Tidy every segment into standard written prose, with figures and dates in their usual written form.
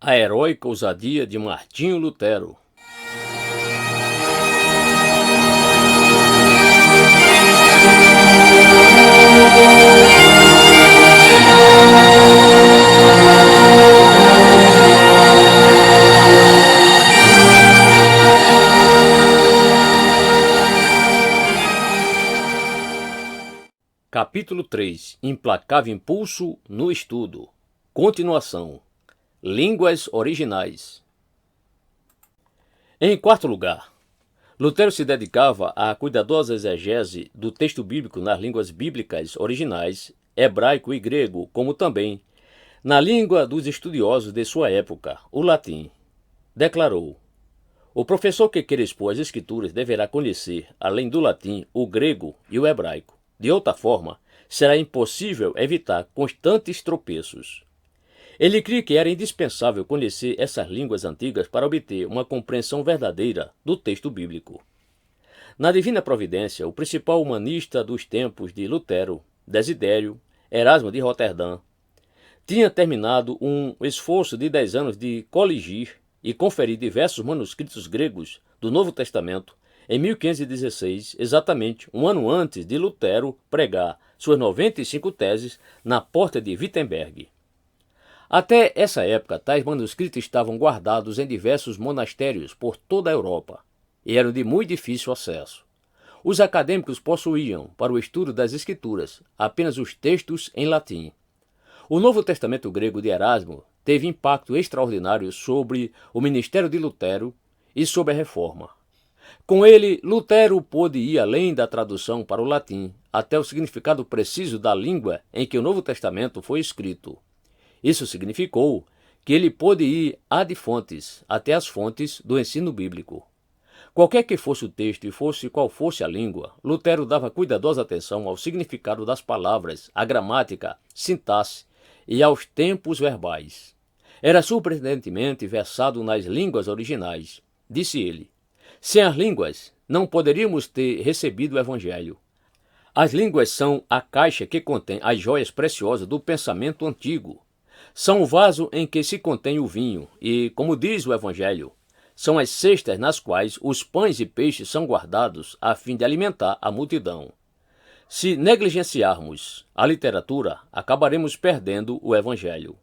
A heróica ousadia de Martinho Lutero. Capítulo 3. Implacável impulso no estudo. Continuação. Línguas originais. Em quarto lugar, Lutero se dedicava à cuidadosa exegese do texto bíblico nas línguas bíblicas originais, hebraico e grego, como também na língua dos estudiosos de sua época, o latim. Declarou: o professor que queira expor as escrituras deverá conhecer, além do latim, o grego e o hebraico. De outra forma, será impossível evitar constantes tropeços. Ele cria que era indispensável conhecer essas línguas antigas para obter uma compreensão verdadeira do texto bíblico. Na Divina Providência, o principal humanista dos tempos de Lutero, Desidério, Erasmo de Roterdã, tinha terminado um esforço de 10 anos de coligir e conferir diversos manuscritos gregos do Novo Testamento em 1516, exatamente um ano antes de Lutero pregar suas 95 teses na porta de Wittenberg. Até essa época, tais manuscritos estavam guardados em diversos monastérios por toda a Europa e eram de muito difícil acesso. Os acadêmicos possuíam, para o estudo das Escrituras, apenas os textos em latim. O Novo Testamento grego de Erasmo teve impacto extraordinário sobre o ministério de Lutero e sobre a Reforma. Com ele, Lutero pôde ir além da tradução para o latim, até o significado preciso da língua em que o Novo Testamento foi escrito. Isso significou que ele pôde ir ad fontes, até as fontes do ensino bíblico. Qualquer que fosse o texto e fosse qual fosse a língua, Lutero dava cuidadosa atenção ao significado das palavras, à gramática, sintaxe e aos tempos verbais. Era surpreendentemente versado nas línguas originais. Disse ele: sem as línguas, não poderíamos ter recebido o Evangelho. As línguas são a caixa que contém as joias preciosas do pensamento antigo. São o vaso em que se contém o vinho e, como diz o Evangelho, são as cestas nas quais os pães e peixes são guardados a fim de alimentar a multidão. Se negligenciarmos a literatura, acabaremos perdendo o Evangelho.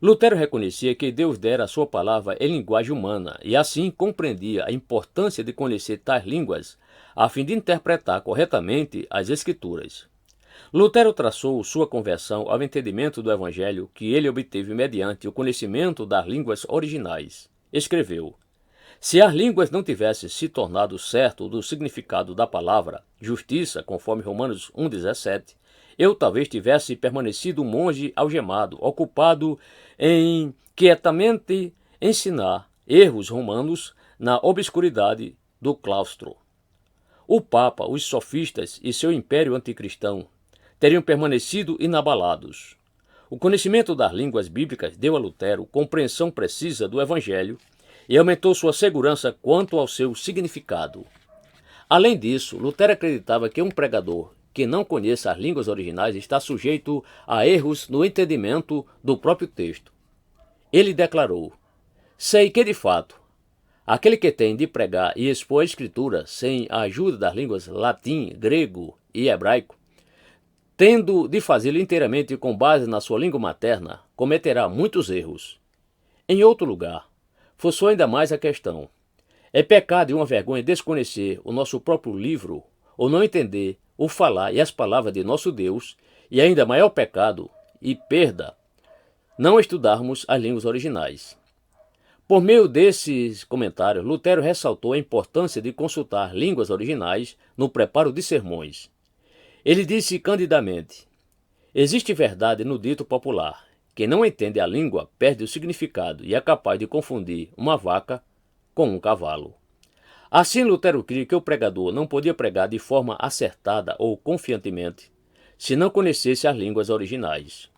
Lutero reconhecia que Deus dera a sua palavra em linguagem humana e assim compreendia a importância de conhecer tais línguas a fim de interpretar corretamente as Escrituras. Lutero traçou sua conversão ao entendimento do Evangelho que ele obteve mediante o conhecimento das línguas originais. Escreveu: se as línguas não tivessem se tornado certo do significado da palavra justiça, conforme Romanos 1,17, eu talvez tivesse permanecido um monge algemado, ocupado em quietamente ensinar erros romanos na obscuridade do claustro. O Papa, os sofistas e seu império anticristão teriam permanecido inabalados. O conhecimento das línguas bíblicas deu a Lutero compreensão precisa do Evangelho e aumentou sua segurança quanto ao seu significado. Além disso, Lutero acreditava que um pregador que não conheça as línguas originais está sujeito a erros no entendimento do próprio texto. Ele declarou: sei que, de fato, aquele que tem de pregar e expor a Escritura sem a ajuda das línguas latim, grego e hebraico, tendo de fazê-lo inteiramente com base na sua língua materna, cometerá muitos erros. Em outro lugar, forçou ainda mais a questão: é pecado e uma vergonha desconhecer o nosso próprio livro ou não entender o falar e as palavras de nosso Deus, e ainda maior pecado e perda não estudarmos as línguas originais. Por meio desses comentários, Lutero ressaltou a importância de consultar línguas originais no preparo de sermões. Ele disse candidamente: existe verdade no dito popular: quem não entende a língua perde o significado e é capaz de confundir uma vaca com um cavalo. Assim, Lutero cria que o pregador não podia pregar de forma acertada ou confiantemente se não conhecesse as línguas originais.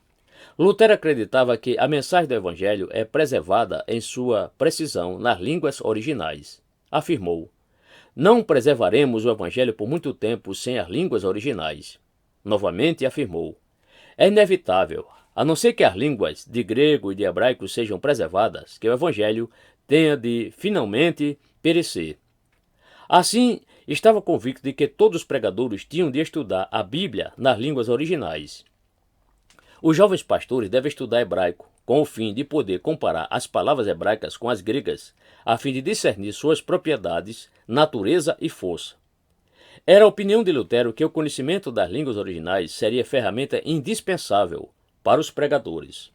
Lutero acreditava que a mensagem do Evangelho é preservada em sua precisão nas línguas originais. Afirmou: não preservaremos o Evangelho por muito tempo sem as línguas originais. Novamente afirmou: é inevitável, a não ser que as línguas de grego e de hebraico sejam preservadas, que o Evangelho tenha de finalmente perecer. Assim, estava convicto de que todos os pregadores tinham de estudar a Bíblia nas línguas originais. Os jovens pastores devem estudar hebraico, com o fim de poder comparar as palavras hebraicas com as gregas, a fim de discernir suas propriedades, natureza e força. Era a opinião de Lutero que o conhecimento das línguas originais seria ferramenta indispensável para os pregadores.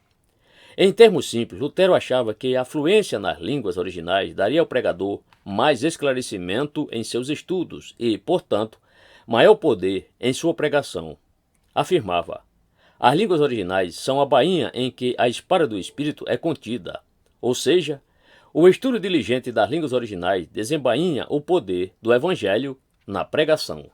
Em termos simples, Lutero achava que a fluência nas línguas originais daria ao pregador mais esclarecimento em seus estudos e, portanto, maior poder em sua pregação. Afirmava: as línguas originais são a bainha em que a espada do Espírito é contida, ou seja, o estudo diligente das línguas originais desembainha o poder do Evangelho na pregação.